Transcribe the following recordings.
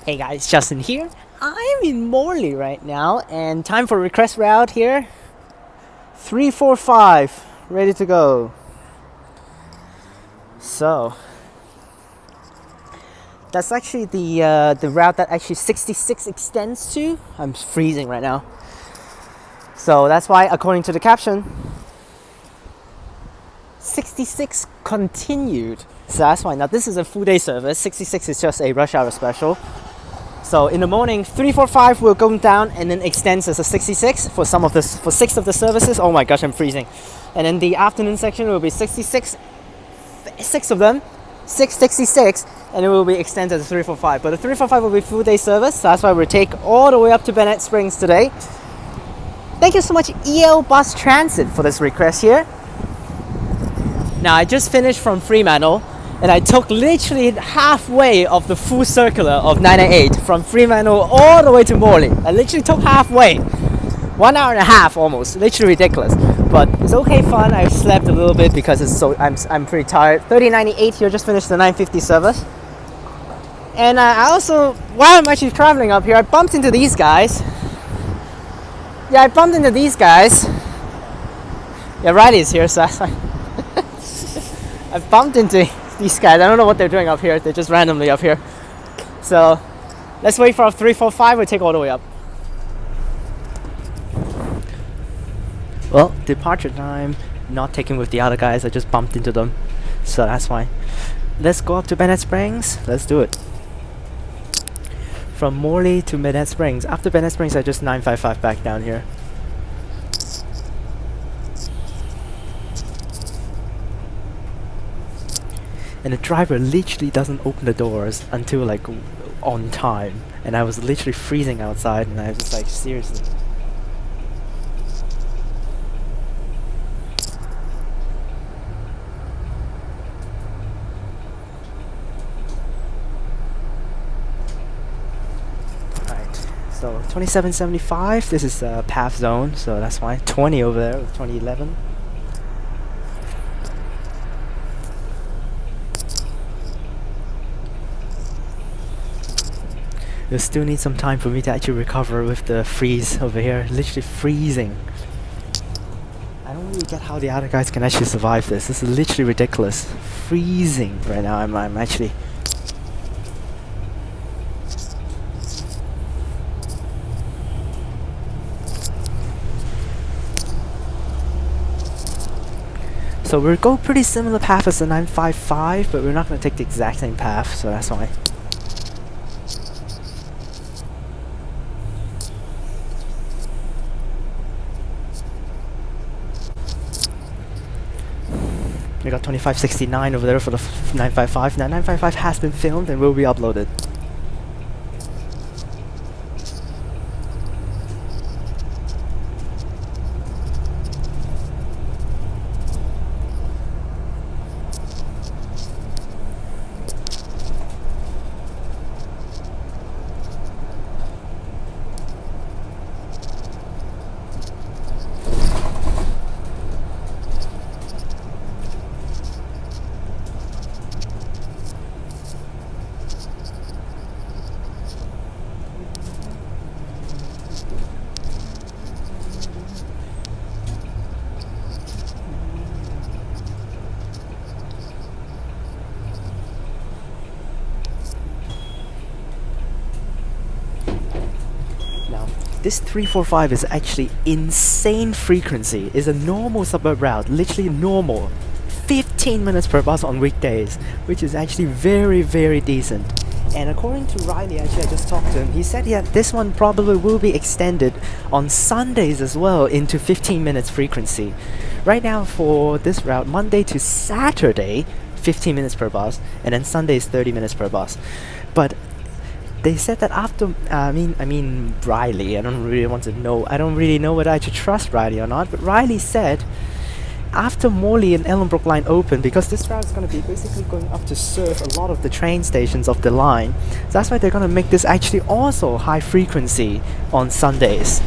Hey guys, Justin here. I'm in Morley right now, and time for request route here. 345, ready to go. So that's actually the route that actually 66 extends to. I'm freezing right now. So that's why, according to the caption, 66 continued. So that's why. Now this is a full day service. 66 is just a rush hour special. So in the morning, 345 will go down and then extends as a 66 for for 6 of the services. Oh my gosh, I'm freezing. And then the afternoon section will be 66, 6 of them, 666, and it will be extended to 345. But the 345 will be full day service, so that's why we'll take all the way up to Bennett Springs today. Thank you so much EL Bus Transit for this request here. Now I just finished from Fremantle, and I took literally halfway of the full circular of 998 from Fremantle all the way to Morley. I literally took halfway. 1 hour and a half almost. Literally ridiculous. But it's okay fun. I slept a little bit because I'm pretty tired. 3098 here, just finished the 950 service. And I also, while I'm actually traveling up here, I bumped into these guys. Yeah, I bumped into these guys. Yeah, Riley's here, so that's fine. I bumped into these guys. I don't know what they're doing up here. They're just randomly up here. So let's wait for 345. We'll take all the way up. Well, departure time, not taking with the other guys. I just bumped into them, so that's fine. Let's go up to Bennett Springs. Let's do it. From Morley to Bennett Springs. After Bennett Springs, I just 955 back down here. And the driver literally doesn't open the doors until like on time, and I was literally freezing outside, and I was just like, seriously. Alright, so 2775, this is path zone, so that's fine. 20 over there with 2011. You'll still need some time for me to actually recover with the freeze over here. Literally freezing. I don't really get how the other guys can actually survive this. This is literally ridiculous. Freezing right now. I'm actually... So we'll go pretty similar path as the 955, but we're not going to take the exact same path, so that's why. We got 2569 over there for the 955. Now 955 has been filmed and will be uploaded. This 345 is actually insane frequency. It's a normal suburb route, literally normal. 15 minutes per bus on weekdays, which is actually very, very decent. And according to Riley, actually I just talked to him, he said this one probably will be extended on Sundays as well into 15 minutes frequency. Right now for this route, Monday to Saturday, 15 minutes per bus, and then Sunday is 30 minutes per bus. But they said that after, I mean Riley, I don't really know whether I should trust Riley or not, but Riley said after Morley and Ellenbrook line open, because this route is going to be basically going up to serve a lot of the train stations of the line, so that's why they're going to make this actually also high frequency on Sundays.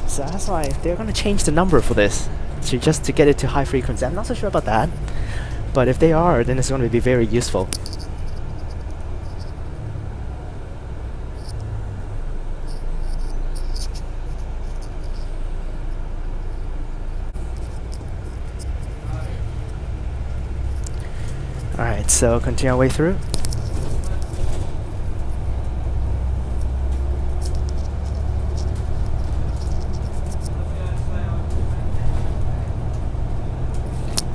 So that's why they're going to change the number for this, just to get it to high frequency. I'm not so sure about that, but if they are, then it's going to be very useful. Alright, so continue our way through.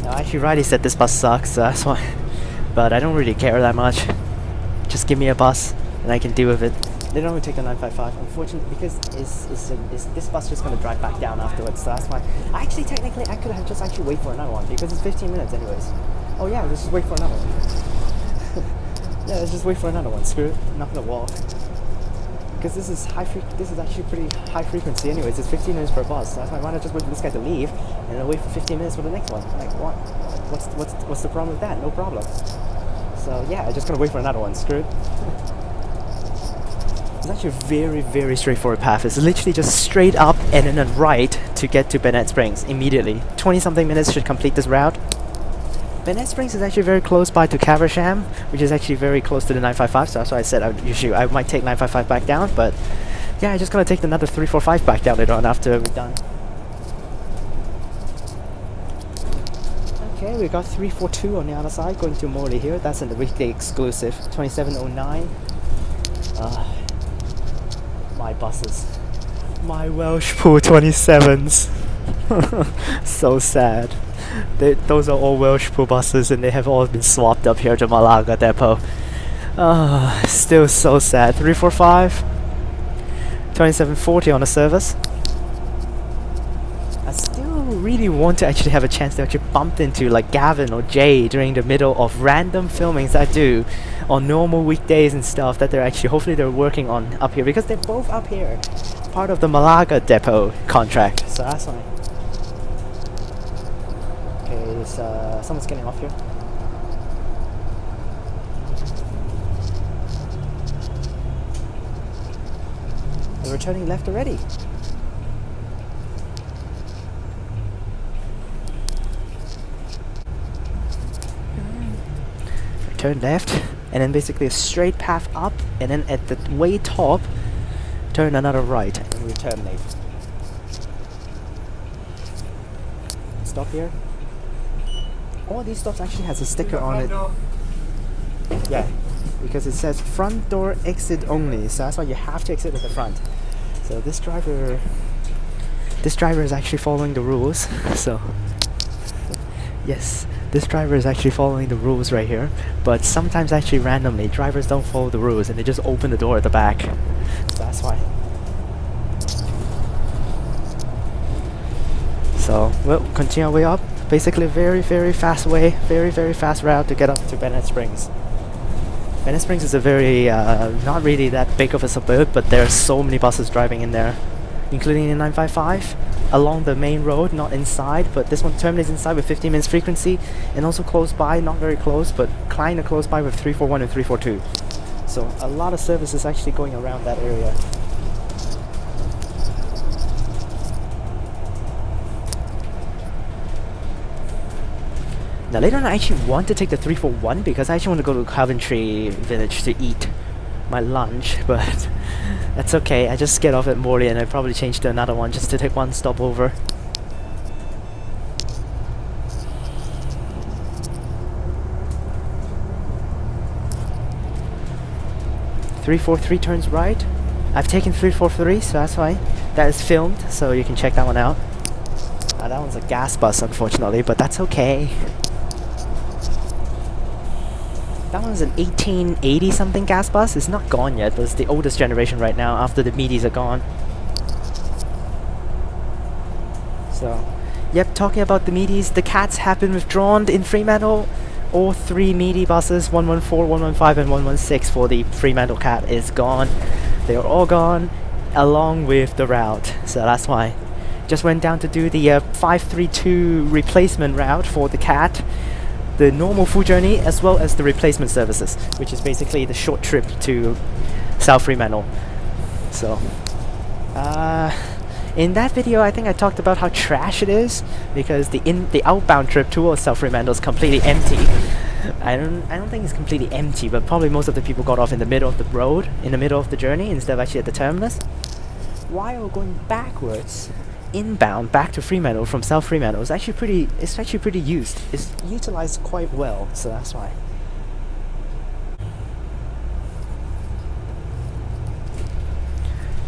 Now, actually, Riley said this bus sucks, so that's why. But I don't really care that much. Just give me a bus, and I can deal with it. They don't even take the 955, unfortunately, because this bus just going to drive back down afterwards, so that's why. Actually, technically, I could have just actually wait for another one, because it's 15 minutes anyways. Oh yeah, let's just wait for another one. Yeah, let's just wait for another one. Screw it, I'm not gonna walk. Because this is actually pretty high frequency anyways. It's 15 minutes per bus. So that's why why not just wait for this guy to leave and then wait for 15 minutes for the next one. Like what? What's the problem with that? No problem. So yeah, I'm just gonna wait for another one. Screw it. It's actually a very, very straightforward path. It's literally just straight up and then a right to get to Bennett Springs immediately. 20 something minutes should complete this route. Bennett Springs is actually very close by to Caversham, which is actually very close to the 955, so that's why I said I might take 955 back down, but yeah, I'm just gonna take another 345 back down later on after we're done. Okay, we got 342 on the other side going to Morley here. That's in the weekday exclusive. 2709. My buses. My Welsh Pool 27s. So sad. Those are all Welsh Pool buses and they have all been swapped up here to Malaga depot. Still so sad. 345, 2740 on the service. I still really want to actually have a chance to actually bump into like Gavin or Jay during the middle of random filmings I do on normal weekdays and stuff that hopefully they're working on up here, because they're both up here, part of the Malaga depot contract, so that's fine. Someone's getting off here. They're returning left already. Turn left, and then basically a straight path up, and then at the way top, turn another right, and we terminate. Stop here. All these stops actually has a sticker on it. Yeah, because it says front door exit only, so that's why you have to exit at the front. So this driver is actually following the rules. So yes, this driver is actually following the rules right here. But sometimes actually randomly, drivers don't follow the rules and they just open the door at the back. So that's why. So we'll continue our way up. Basically a very, very fast way, very, very fast route to get up to Bennett Springs. Bennett Springs is a very, not really that big of a suburb, but there are so many buses driving in there, including the 955, along the main road, not inside, but this one terminates inside with 15 minutes frequency, and also close by, not very close, but kind of close by with 341 and 342. So a lot of services actually going around that area. Now later on I actually want to take the 341 because I actually want to go to Coventry Village to eat my lunch, but that's okay. I just get off at Morley and I probably change to another one just to take one stop over. .343 turns right. I've taken 343, so that's why. That is filmed, so you can check that one out. That one's a gas bus, unfortunately, but that's okay. That one's an 1880 something gas bus. It's not gone yet, but it's the oldest generation right now after the meaties are gone. So, yep, talking about the meaties, the cats have been withdrawn in Fremantle. All three meaty buses, 114, 115 and 116 for the Fremantle cat is gone. They are all gone along with the route. So that's why. Just went down to do the 532 replacement route for the cat. The normal full journey as well as the replacement services, which is basically the short trip to South Fremantle. So in that video I think I talked about how trash it is because the outbound trip towards South Fremantle is completely empty. I don't think it's completely empty, but probably most of the people got off in the middle of the road, in the middle of the journey instead of actually at the terminus. While going backwards, inbound back to Fremantle from South Fremantle is actually pretty used. It's utilized quite well, so that's why.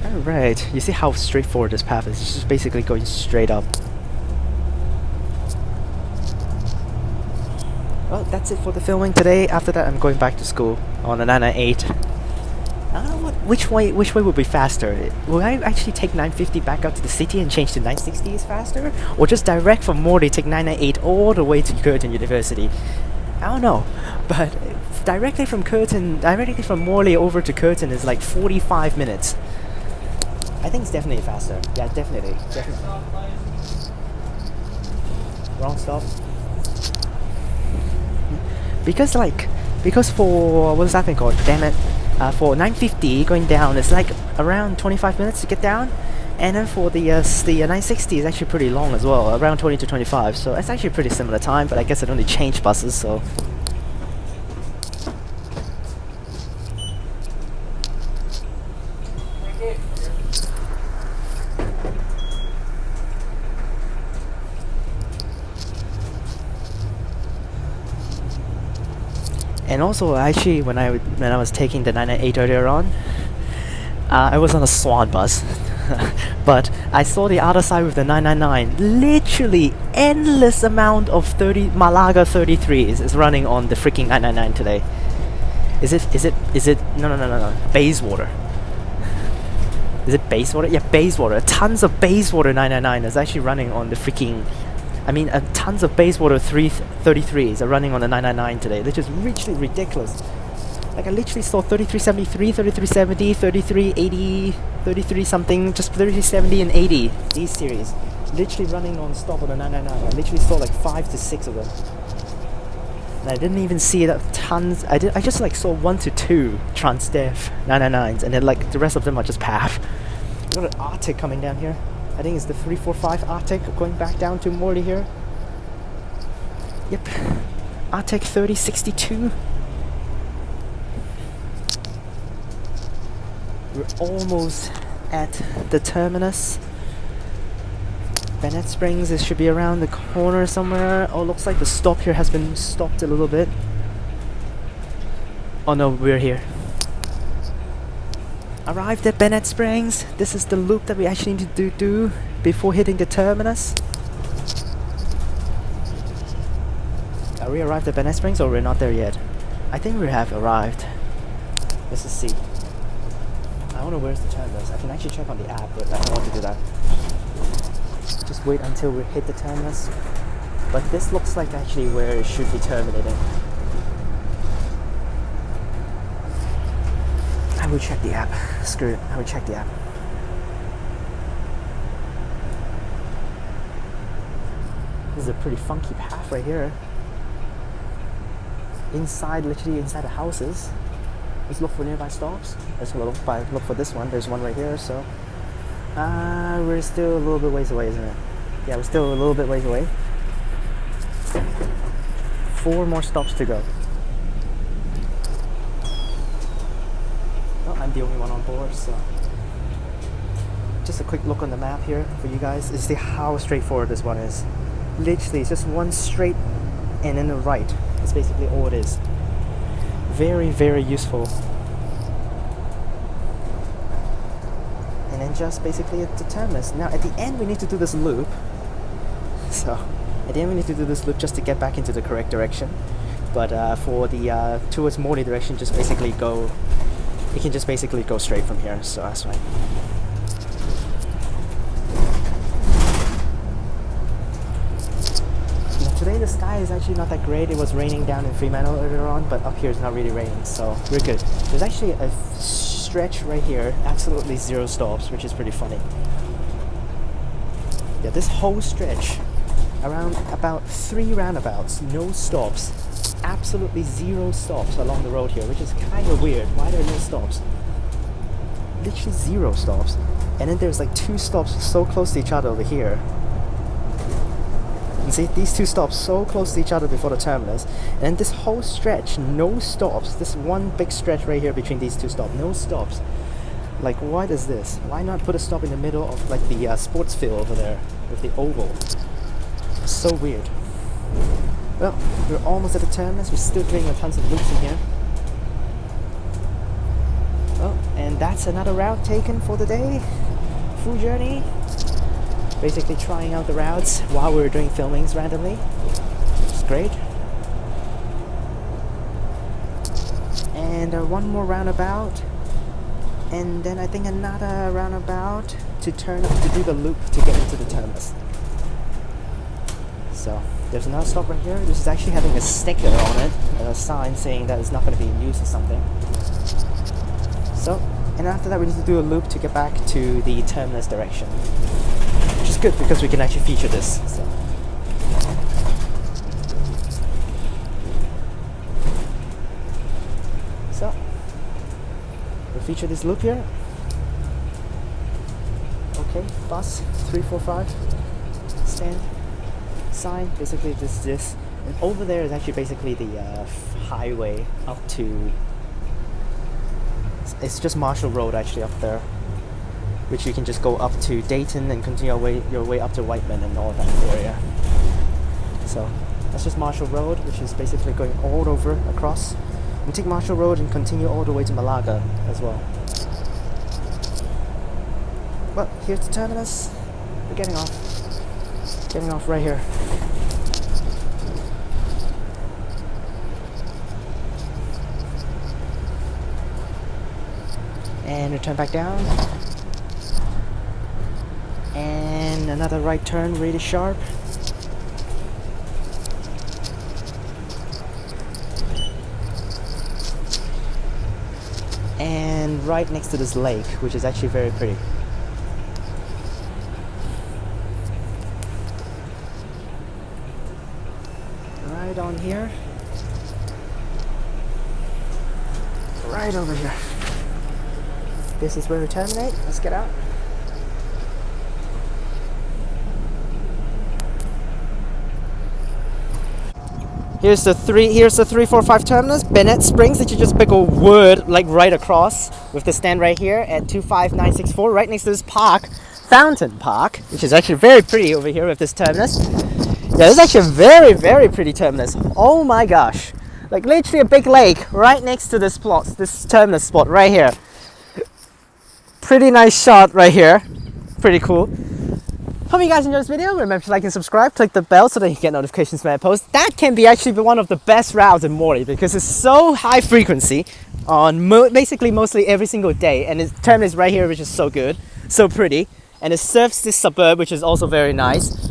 Alright, you see how straightforward this path is. It's just basically going straight up. Well, that's it for the filming today. After that, I'm going back to school on the 998. I don't know which way would be faster. Will I actually take 950 back out to the city and change to 960 is faster? Or just direct from Morley, take 998 all the way to Curtin University? I don't know. But directly from Morley over to Curtin is like 45 minutes. I think it's definitely faster. Yeah, definitely. Wrong stop. Because for what's that thing called? Bennett, for 950 going down, it's like around 25 minutes to get down, and then for the 960 is actually pretty long as well, around 20 to 25. So it's actually a pretty similar time, but I guess it only changed buses, so. And also, actually, when I was taking the 998 earlier on, I was on a Swan bus, but I saw the other side with the 999. Literally, endless amount of Malaga 33s is running on the freaking 999 today. Is it? No. Bayswater. Is it Bayswater? Yeah, Bayswater. Tons of Bayswater 999 is actually running on the freaking. Tons of Bayswater 333s are running on the 999 today, which is literally ridiculous. Like, I literally saw 3373, 3370, 3380, 33 something, just 3370 and 80, these series, literally running non-stop on the 999. I literally saw like 5 to 6 of them. And I didn't even see that tons. I just like saw 1 to 2 Transperth 999s, and then like the rest of them are just PAF. We got an Arctic coming down here. I think it's the 345 Arctic going back down to Morley here. Yep, Arctic 3062. We're almost at the terminus. Bennett Springs, it should be around the corner somewhere. Oh, looks like the stop here has been stopped a little bit. Oh no, we're here. Arrived at Bennett Springs. This is the loop that we actually need to do before hitting the terminus. Are we arrived at Bennett Springs or we're not there yet? I think we have arrived. Let's just see. I don't know where's the terminus. I can actually check on the app, but I don't want to do that. Just wait until we hit the terminus. But this looks like actually where it should be terminating. I will check the app. Screw it. I will check the app. This is a pretty funky path right here. Literally inside the houses. Let's look for nearby stops. Let's look for this one. There's one right here, so we're still a little bit ways away, isn't it? Yeah, we're still a little bit ways away. 4 more stops to go. I'm the only one on board, so just a quick look on the map here for you guys. You see how straightforward this one is. Literally, it's just one straight and then the right. That's basically all it is. Very, very useful. And then just basically at the terminus. Now at the end we need to do this loop. So at the end we need to do this loop just to get back into the correct direction. But for the towards Morley direction, just basically go. You can just basically go straight from here, so that's fine. Now today the sky is actually not that great. It was raining down in Fremantle earlier on, but up here it's not really raining, so we're good. There's actually a stretch right here, absolutely 0 stops, which is pretty funny. Yeah, this whole stretch, around about 3 roundabouts, no stops. Absolutely 0 stops along the road here, which is kind of weird. Why are there no stops? Literally 0 stops. And then there's like 2 stops so close to each other over here. And see, these 2 stops so close to each other before the terminus. And then this whole stretch, no stops. This one big stretch right here between these 2 stops, no stops. Like, what is this? Why not put a stop in the middle of like the sports field over there with the oval? So weird. Well, we're almost at the terminus. We're still doing a tons of loops in here. Oh, and And that's another route taken for the day. Full journey. Basically trying out the routes while we were doing filmings randomly. It's great. And one more roundabout. And then I think another roundabout to turn up to do the loop to get into the terminus. So there's another stop right here. This is actually having a sticker on it, a sign saying that it's not going to be in use or something. So, and after that we need to do a loop to get back to the terminus direction, which is good because we can actually feature this. So we'll feature this loop here. Okay, bus 345 stand sign. Basically this and over there is actually basically the highway up to, it's just Marshall Road actually up there, which you can just go up to Dayton and continue your way up to Whiteman and all that area. So that's just Marshall Road, which is basically going all over across. We take Marshall Road and continue all the way to Malaga as well. Well, here's the terminus. We're getting off right here. And we turn back down. And another right turn, really sharp. And right next to this lake, which is actually very pretty. Right on here. Right over here. This is where we terminate. Let's get out. Here's the 345 terminus, Bennett Springs. It's just a big old word like right across with the stand right here at 25964, right next to this park, Fountain Park, which is actually very pretty over here with this terminus. Yeah, this is actually a very, very pretty terminus. Oh my gosh. Like literally a big lake right next to this plot, this terminus spot right here. Pretty nice shot right here. Pretty cool. Hope you guys enjoyed this video. Remember to like and subscribe, click the bell so that you get notifications when I post. That can be actually one of the best routes in Morley because it's so high frequency on basically mostly every single day, and its terminus right here, which is so good, so pretty, and it serves this suburb, which is also very nice.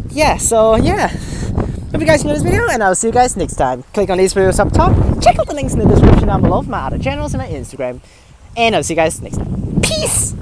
Yeah, so yeah. Hope you guys enjoyed this video, and I'll see you guys next time. Click on these videos up top. Check out the links in the description down below for my other channels and my Instagram. And I'll see you guys next time. Peace!